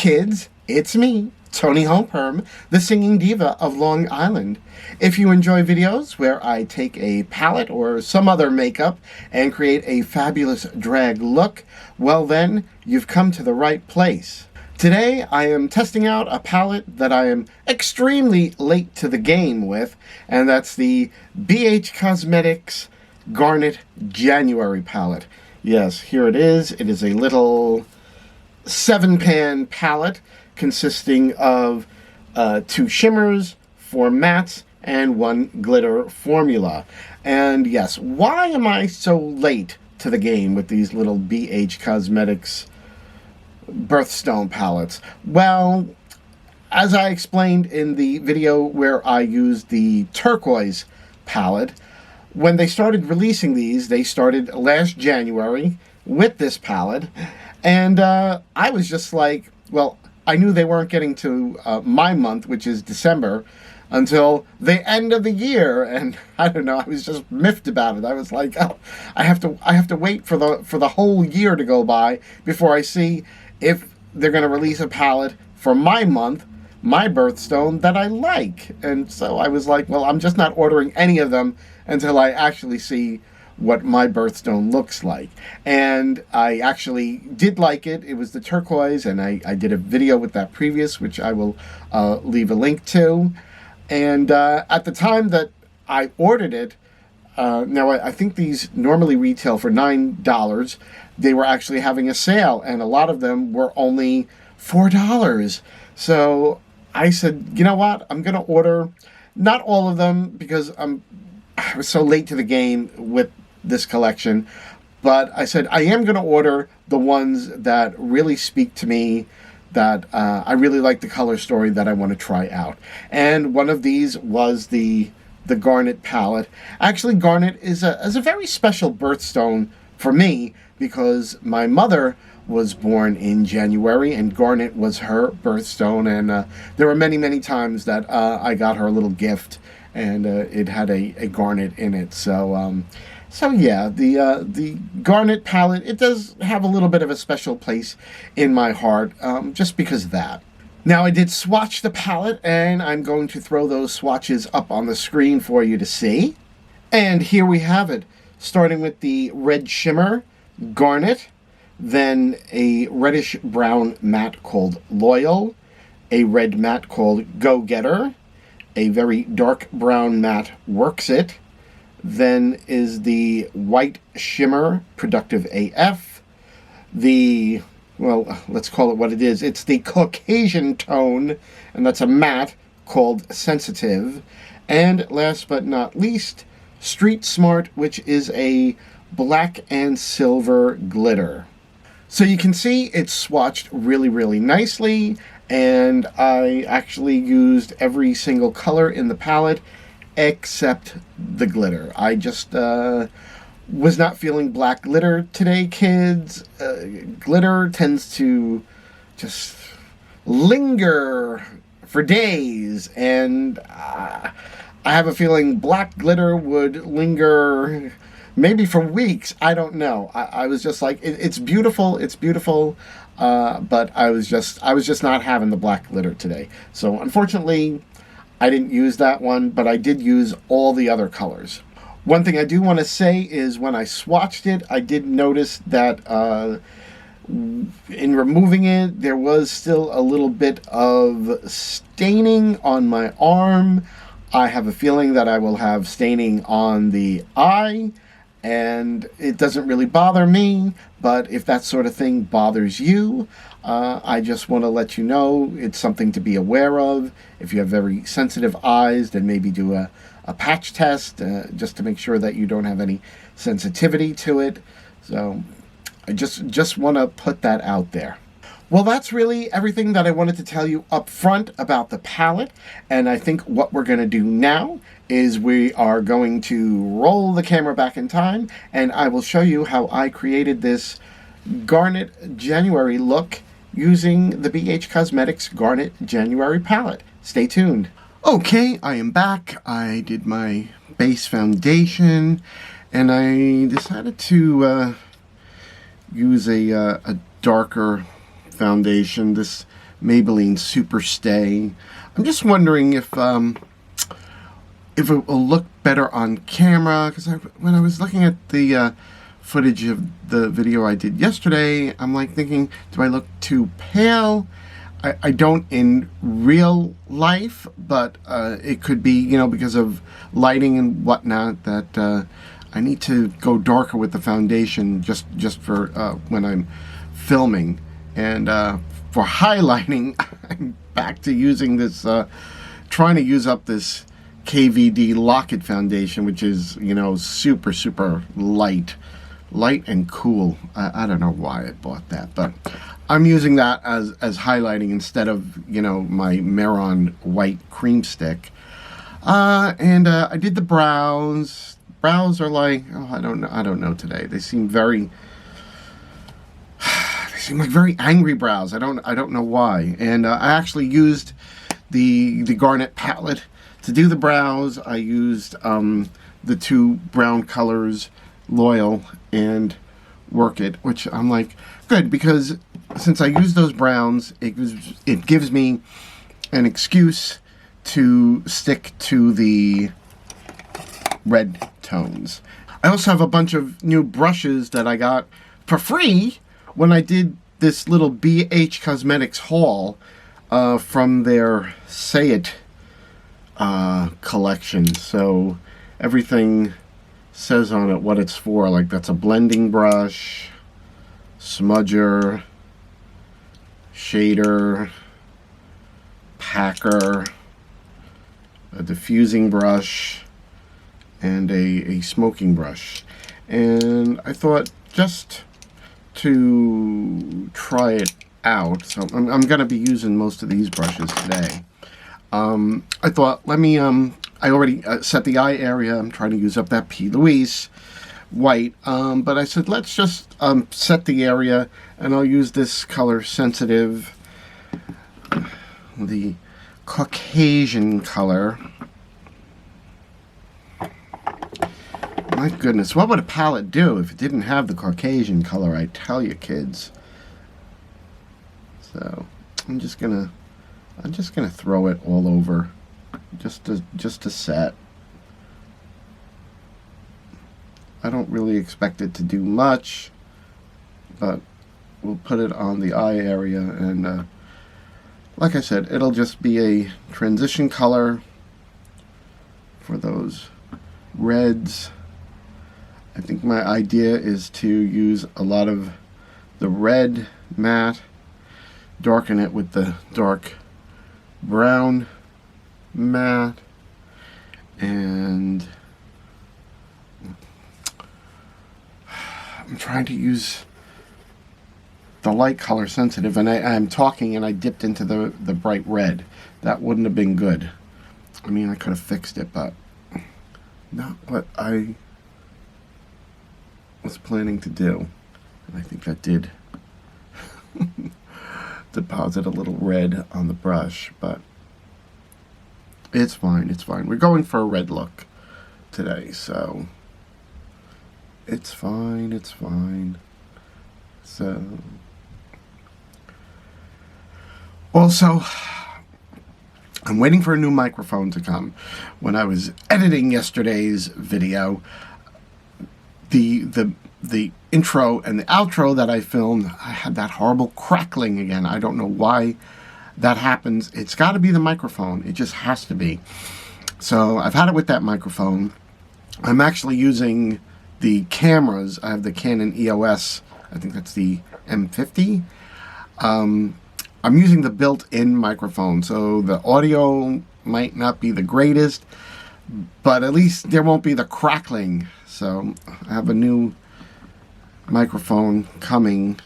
kids, it's me, Toni Homeperm, the singing diva of Long Island. If you enjoy videos where I take a palette or some other makeup and create a fabulous drag look, well then, you've come to the right place. Today, I am testing out a palette that I am extremely late to the game with, and that's the BH Cosmetics Garnet January palette. Yes, here it is. It is a little 7-pan palette consisting of 2 shimmers, 4 mattes, and 1 glitter formula. And yes, why am I so late to the game with these little BH Cosmetics birthstone palettes? Well, as I explained in the video where I used the turquoise palette, when they started releasing these, they started last January with this palette, and I was just like, well, I knew they weren't getting to my month, which is December, until the end of the year, and I don't know, I was just miffed about it. I was like, oh, I have to wait for the whole year to go by before I see if they're going to release a palette for my month, my birthstone, that I like. And so I was like, well, I'm just not ordering any of them until I actually see what my birthstone looks like. And I actually did like it. It was the turquoise, and I did a video with that previous, which I will leave a link to. And at the time that I ordered it, now I think these normally retail for $9. They were actually having a sale, and a lot of them were only $4. So I said, you know what, I'm going to order, not all of them, because I was so late to the game with this collection, but I said I am going to order the ones that really speak to me, that I really like the color story that I want to try out. And one of these was the Garnet palette. Actually, Garnet is a very special birthstone for me, because my mother was born in January, and Garnet was her birthstone, and there were many times that I got her a little gift, and it had a garnet in it. So yeah, the Garnet palette, it does have a little bit of a special place in my heart, just because of that. Now, I did swatch the palette, and I'm going to throw those swatches up on the screen for you to see. And here we have it, starting with the red shimmer Garnet, then a reddish brown matte called Loyal, a red matte called Go Getter, a very dark brown matte Works It, then is the white shimmer Productive AF, the, well, let's call it what it is. It's the Caucasian tone, and that's a matte called Sensitive. And last but not least, Street Smart, which is a black and silver glitter. So you can see it's swatched really nicely, and I actually used every single color in the palette except the glitter. I just was not feeling black glitter today, kids. Glitter tends to just linger for days, and I have a feeling black glitter would linger maybe for weeks. I don't know. I was just like, it's beautiful, but I was just not having the black glitter today. So unfortunately, I didn't use that one, but I did use all the other colors. One thing I do want to say is when I swatched it, I did notice that in removing it, there was still a little bit of staining on my arm. I have a feeling that I will have staining on the eye, and it doesn't really bother me, but if that sort of thing bothers you, I just want to let you know it's something to be aware of. If you have very sensitive eyes, then maybe do a patch test just to make sure that you don't have any sensitivity to it. So I just want to put that out there. Well, that's really everything that I wanted to tell you up front about the palette, and I think what we're going to do now is we are going to roll the camera back in time, and I will show you how I created this Garnet January look using the BH Cosmetics Garnet January palette. Stay tuned. Okay, I am back. I did my base foundation, and I decided to use a darker foundation. This Maybelline Super Stay. I'm just wondering if it will look better on camera, because when I was looking at the footage of the video I did yesterday, I'm like thinking, do I look too pale? I don't in real life, but it could be, you know, because of lighting and whatnot, that I need to go darker with the foundation just for when I'm filming. And for highlighting, I'm back to using this, trying to use up this KVD Lock-It foundation, which is, you know, super light and cool. I don't know why I bought that, but I'm using that as highlighting instead of, you know, my Meron white cream stick. And I did the brows. Brows are like, oh, I don't know today. They seem very, they seem like very angry brows. I don't know why. And I actually used the Garnet palette to do the brows. I used the two brown colors, Loyal and Work It, which I'm like, good, because since I use those browns, it gives me an excuse to stick to the red tones. I also have a bunch of new brushes that I got for free when I did this little BH Cosmetics haul from their Say It collection. So everything says on it what it's for. Like, that's a blending brush, smudger, shader, packer, a diffusing brush, and a smoking brush. And I thought, just to try it out, so I'm going to be using most of these brushes today. I thought, let me, I already set the eye area. I'm trying to use up that P. Louise white, but I said, let's just set the area, and I'll use this color sensitive, the Caucasian color. My goodness, what would a palette do if it didn't have the Caucasian color? I tell you, kids. So I'm just gonna throw it all over, just to set. I don't really expect it to do much, but we'll put it on the eye area, and like I said, it'll just be a transition color for those reds. I think my idea is to use a lot of the red matte, darken it with the dark brown matte, and I'm trying to use the light color sensitive, and I'm talking and I dipped into the bright red. That wouldn't have been good. I mean, I could have fixed it, but not what I was planning to do. And I think that did deposit a little red on the brush, but it's fine, it's fine. We're going for a red look today, so it's fine, it's fine. So, also, I'm waiting for a new microphone to come. When I was editing yesterday's video, the intro and the outro that I filmed, I had that horrible crackling again. I don't know why that happens. It's got to be the microphone. It just has to be. So I've had it with that microphone. I'm actually using the cameras. I have the Canon EOS. I think that's the M50. I'm using the built-in microphone, so the audio might not be the greatest, but at least there won't be the crackling. So I have a new microphone coming,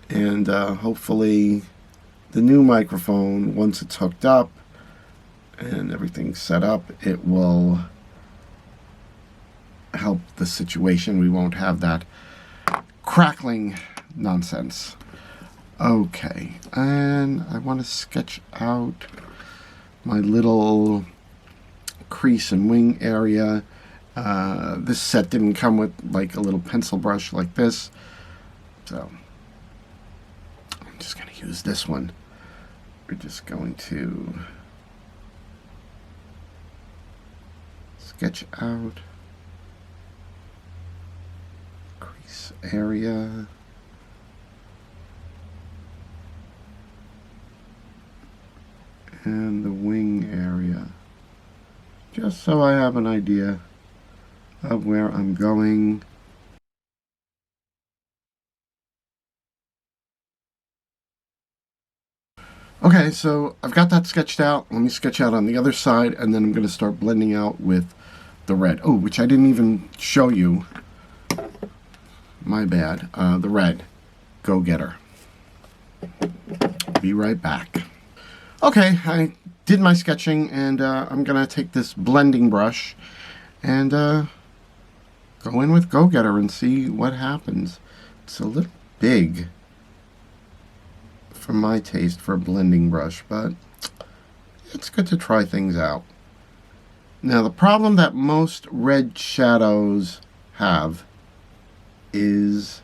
and hopefully the new microphone, once it's hooked up and everything's set up, it will help the situation. We won't have that crackling nonsense. Okay, and I want to sketch out my little crease and wing area. This set didn't come with like a little pencil brush like this, so I'm just going to use this one. we're just going to sketch out crease area. And the wing area, just so I have an idea of where I'm going. Okay, so I've got that sketched out. Let me sketch out on the other side, and then I'm going to start blending out with the red. Oh, which I didn't even show you. My bad. The red. Go Getter. Be right back. Okay, I did my sketching, and I'm going to take this blending brush and go in with Go Getter and see what happens. It's a little big for my taste for a blending brush, but it's good to try things out. Now, the problem that most red shadows have is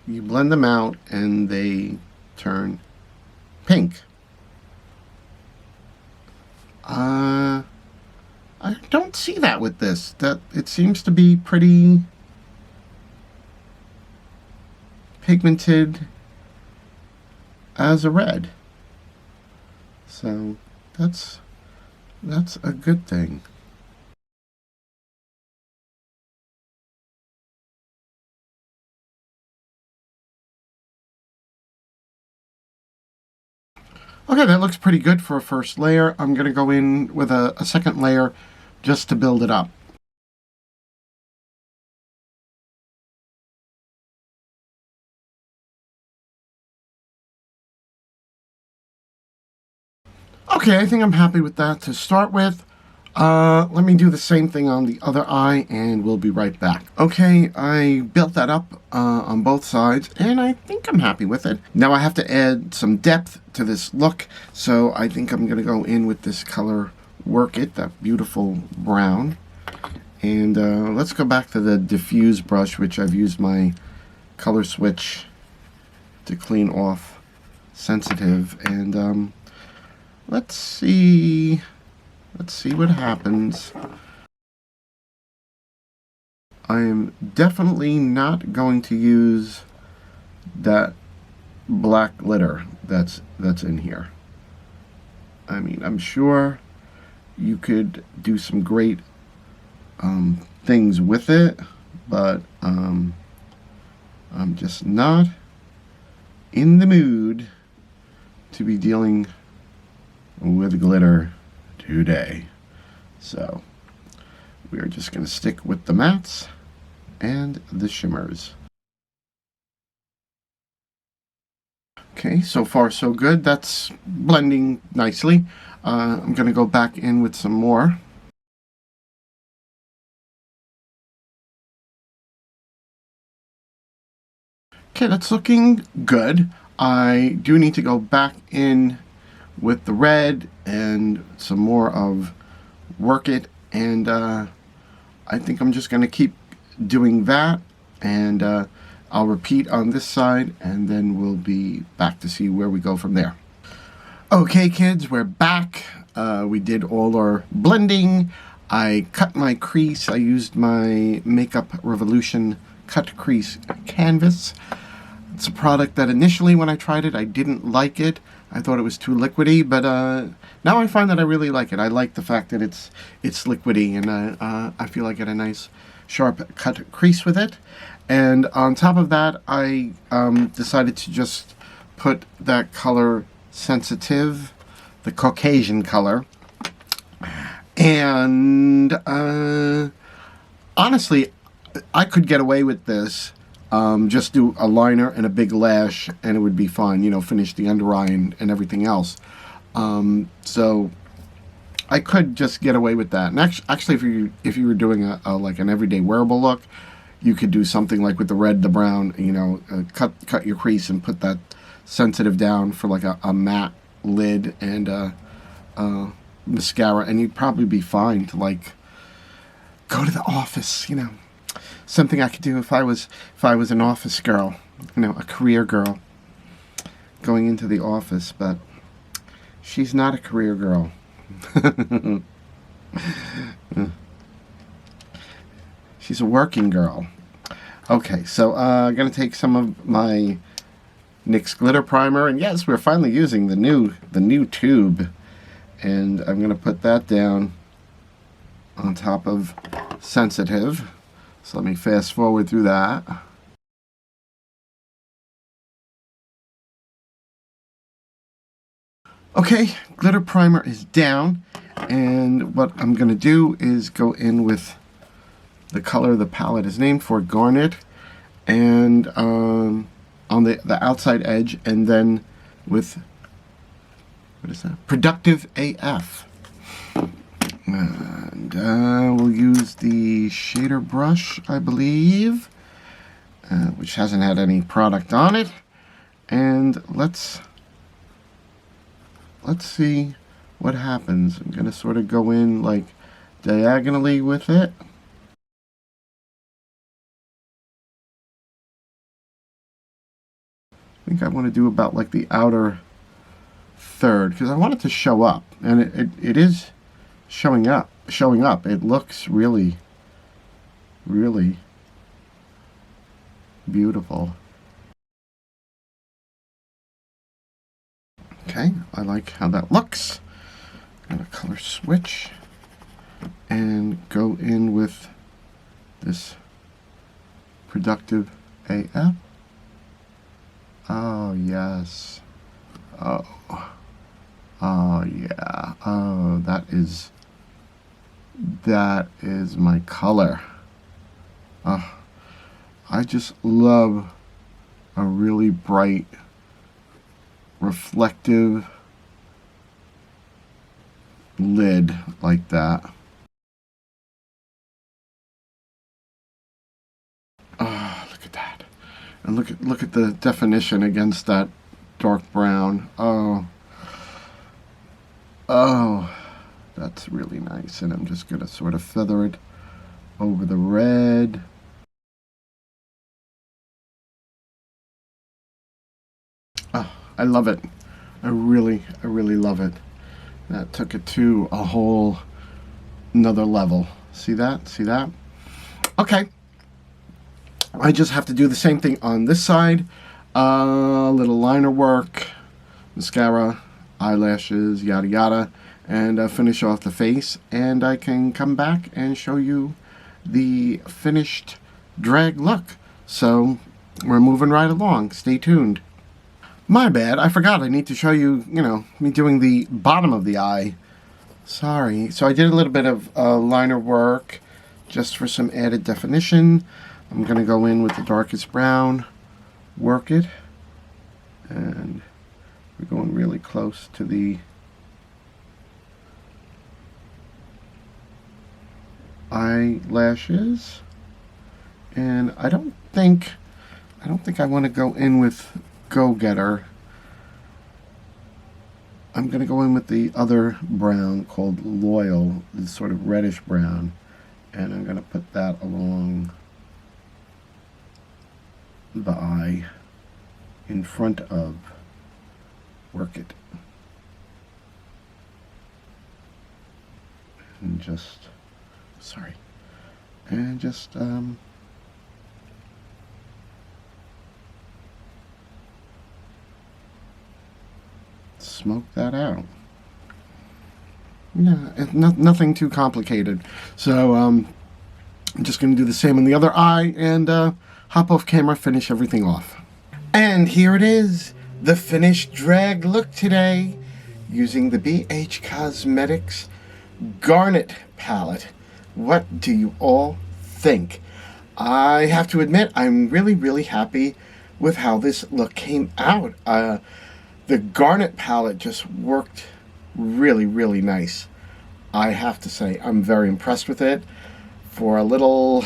you blend them out and they turn pink. I don't see that with this. That it seems to be pretty pigmented as a red. So that's a good thing. Okay, that looks pretty good for a first layer. I'm going to go in with a second layer just to build it up. Okay, I think I'm happy with that to start with. Let me do the same thing on the other eye and we'll be right back. Okay, I built that up on both sides and I think I'm happy with it. Now I have to add some depth to this look, so I think I'm going to go in with this color Work It, that beautiful brown. And let's go back to the diffuse brush, which I've used my color switch to clean off sensitive. And let's see what happens. I am definitely not going to use that black glitter that's in here. I mean, I'm sure you could do some great things with it, but I'm just not in the mood to be dealing with glitter today. So we are just going to stick with the mattes and the shimmers. Okay, so far so good. That's blending nicely. I'm going to go back in with some more. Okay, that's looking good. I do need to go back in with the red and some more of Work It, and I think I'm just going to keep doing that, and I'll repeat on this side, and then we'll be back to see where we go from there. Okay, kids, we're back. We did all our blending. I cut my crease. I used my Makeup Revolution cut crease canvas. It's a product that initially when I tried it, I didn't like it. I thought it was too liquidy, but now I find that I really like it. I like the fact that it's liquidy, and I feel I get a nice sharp cut crease with it. And on top of that, I decided to just put that color Sensitive, the Caucasian color. And honestly, I could get away with this. Just do a liner and a big lash and it would be fine, you know, finish the under eye and everything else. So I could just get away with that. And actually, if you were doing a like an everyday wearable look, you could do something like with the red, the brown, you know, cut your crease and put that Sensitive down for like a matte lid and mascara, and you'd probably be fine to like go to the office, you know. Something I could do if I was an office girl, you know, a career girl going into the office. But She's not a career girl. She's a working girl. Okay, so I'm going to take some of my NYX glitter primer, and yes, we're finally using the new tube, and I'm going to put that down on top of Sensitive. So let me fast forward through that. Okay, glitter primer is down, and what I'm going to do is go in with the color the palette is named for, Garnet, and on the outside edge, and then with, what is that? Productive AF. And we'll use the shader brush, I believe, which hasn't had any product on it. And let's see what happens. I'm going to sort of go in like diagonally with it. I think I want to do about like the outer third, because I want it to show up, and it is showing up. It looks really, really beautiful. Okay, I like how that looks. I'm gonna color switch and go in with this Productive AF. Oh yes. Oh yeah. Oh, that is my color. I just love a really bright, reflective lid like that. Oh, look at that. And look at the definition against that dark brown. Oh, that's really nice. And I'm just gonna sort of feather it over the red. Oh, I love it. I really love it. That took it to a whole another level. See that? See that? Okay. I just have to do the same thing on this side. Little liner work, mascara, eyelashes, yada yada, and finish off the face. And I can come back and show you the finished drag look. So we're moving right along. Stay tuned. My bad, I forgot. I need to show you, me doing the bottom of the eye. Sorry. So I did a little bit of liner work just for some added definition. I'm going to go in with the darkest brown, work it, and we're going really close to the eyelashes. And I don't think I want to go in with Go Getter. I'm going to go in with the other brown called Loyal, this sort of reddish brown, and I'm going to put that along the eye in front of Work It. And just, sorry, and just smoke that out. Yeah, nothing too complicated. So I'm just going to do the same on the other eye and hop off camera, finish everything off. And here it is, the finished drag look today, using the BH Cosmetics Garnet palette. What do you all think? I have to admit, I'm really happy with how this look came out. The Garnet palette just worked really nice. I have to say, I'm very impressed with it. For a little,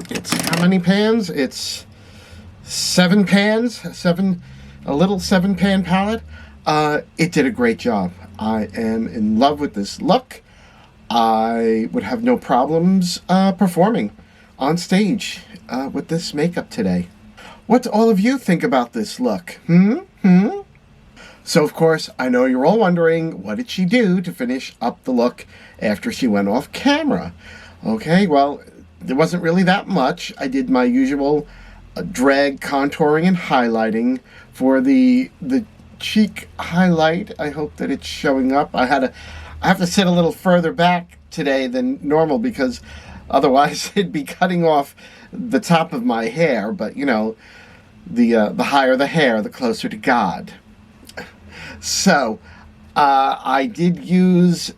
it's how many pans? It's 7 pans, a little 7-pan palette. It did a great job. I am in love with this look. I would have no problems performing on stage with this makeup today. What do all of you think about this look? So, of course, I know you're all wondering, what did she do to finish up the look after she went off camera? Okay, well, there wasn't really that much. I did my usual drag contouring and highlighting for the cheek highlight. I hope that it's showing up. I have to sit a little further back today than normal because otherwise it'd be cutting off the top of my hair. But you know, the higher the hair, the closer to God. So I did use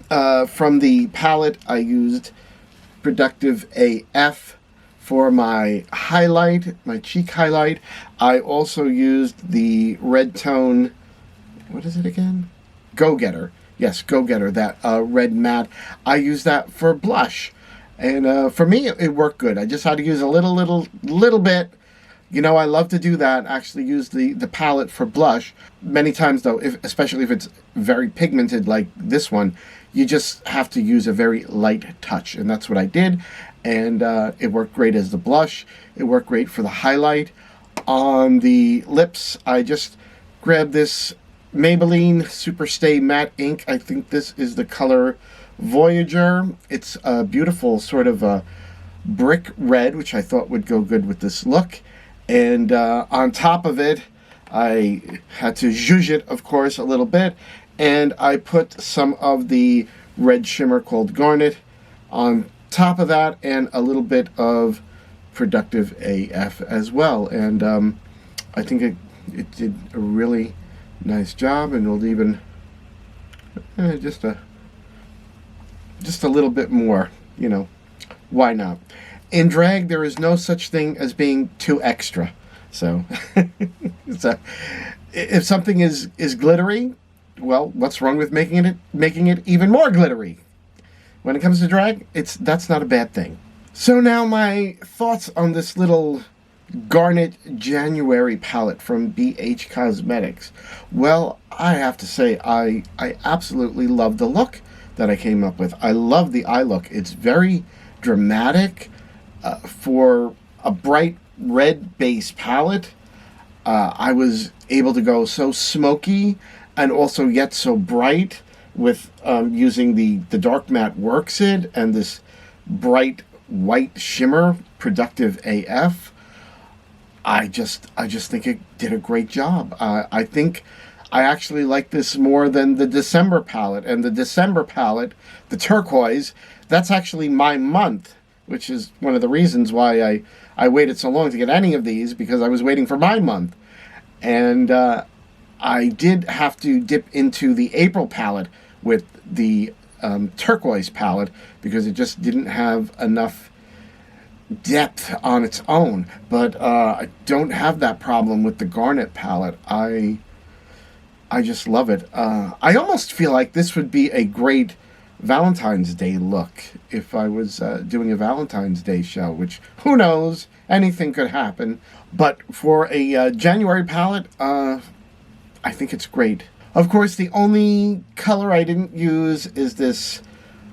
from the palette. I used Productive AF for my highlight, my cheek highlight. I also used the red tone, what is it again? Go Getter. Yes, Go Getter, that red matte. I used that for blush. And for me, it worked good. I just had to use a little bit. You know, I love to do that, actually use the palette for blush. Many times, though, especially if it's very pigmented like this one, you just have to use a very light touch. And that's what I did. And it worked great as the blush. It worked great for the highlight. On the lips, I just grabbed this Maybelline Superstay Matte Ink. I think this is the color Voyager. It's a beautiful sort of a brick red, which I thought would go good with this look. And on top of it, I had to zhuzh it, of course, a little bit. And I put some of the red shimmer called Garnet on top of that, and a little bit of Productive AF as well. And I think it did a really nice job, and we'll even just a little bit more, you know, why not? In drag, there is no such thing as being too extra. So, if something is glittery, well, what's wrong with making it even more glittery? When it comes to drag, that's not a bad thing. So now my thoughts on this little Garnet January palette from BH Cosmetics. Well, I have to say I absolutely love the look that I came up with. I love the eye look. It's very dramatic for a bright red base palette. I was able to go so smoky and also yet so bright with using the dark matte Worksid and this bright white shimmer Productive AF. I just think it did a great job. I think I actually like this more than the December palette. And the December palette, the turquoise, that's actually my month, which is one of the reasons why I waited so long to get any of these, because I was waiting for my month. And I did have to dip into the April palette with the turquoise palette because it just didn't have enough depth on its own. But I don't have that problem with the Garnet palette. I just love it. I almost feel like this would be a great Valentine's Day look if I was doing a Valentine's Day show, which, who knows, anything could happen. But for a January palette, I think it's great. Of course, the only color I didn't use is this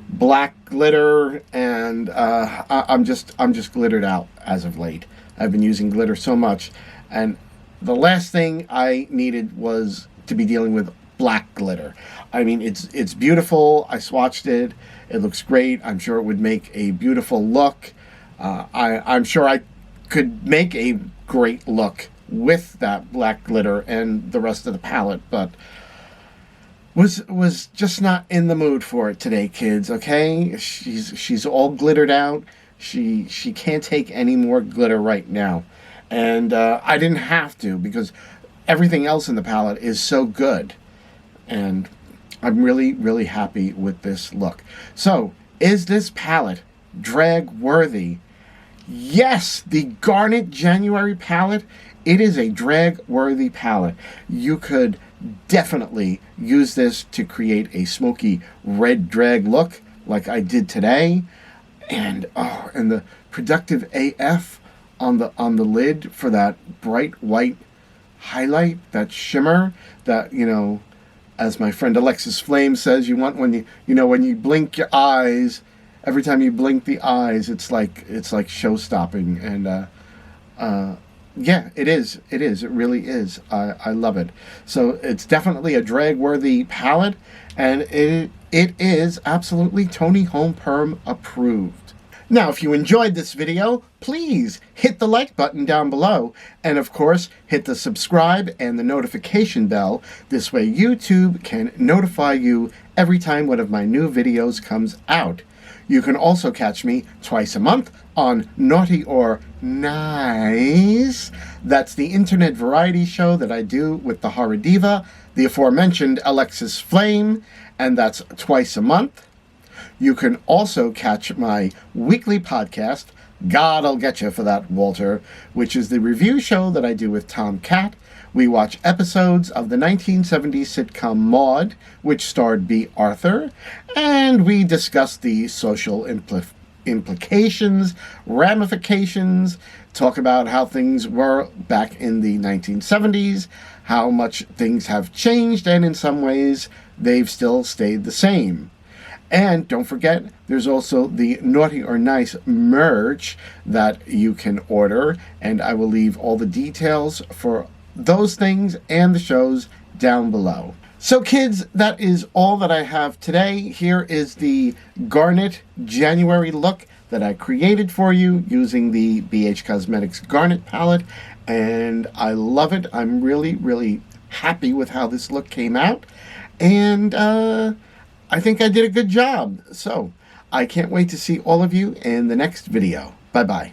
black glitter, and I'm just glittered out as of late. I've been using glitter so much, and the last thing I needed was to be dealing with black glitter. I mean, it's beautiful. I swatched it. It looks great. I'm sure it would make a beautiful look. I'm sure I could make a great look with that black glitter and the rest of the palette, but was just not in the mood for it today, kids. Okay, she's all glittered out. She can't take any more glitter right now, and I didn't have to because everything else in the palette is so good, and I'm really happy with this look. So, is this palette drag worthy? Yes, the Garnet January palette, it is a drag worthy palette. You could definitely use this to create a smoky red drag look like I did today. And and the Productive AF on the lid for that bright white highlight, that shimmer, that, you know, as my friend Alexis Flame says, you want when you blink your eyes, every time you blink the eyes, it's like show stopping. And Yeah, it is. It is. It really is. I love it. So it's definitely a drag-worthy palette, and it is absolutely Toni Home Perm approved. Now, if you enjoyed this video, please hit the like button down below, and of course, hit the subscribe and the notification bell. This way YouTube can notify you every time one of my new videos comes out. You can also catch me twice a month on Naughty or Niiiiice. That's the internet variety show that I do with the horror diva, the aforementioned Alexis Flame, and that's twice a month. You can also catch my weekly podcast, God, I'll Get You for That, Walter, which is the review show that I do with Tom Cat. We watch episodes of the 1970s sitcom Maude, which starred B. Arthur, and we discuss the social implications, ramifications, talk about how things were back in the 1970s, how much things have changed, and in some ways, they've still stayed the same. And don't forget, there's also the Naughty or Nice merch that you can order, and I will leave all the details for those things and the shows down below. So kids, that is all that I have today. Here is the Garnet January look that I created for you using the BH Cosmetics Garnet palette, and I love it. I'm really, really happy with how this look came out, and I think I did a good job. So I can't wait to see all of you in the next video. Bye-bye.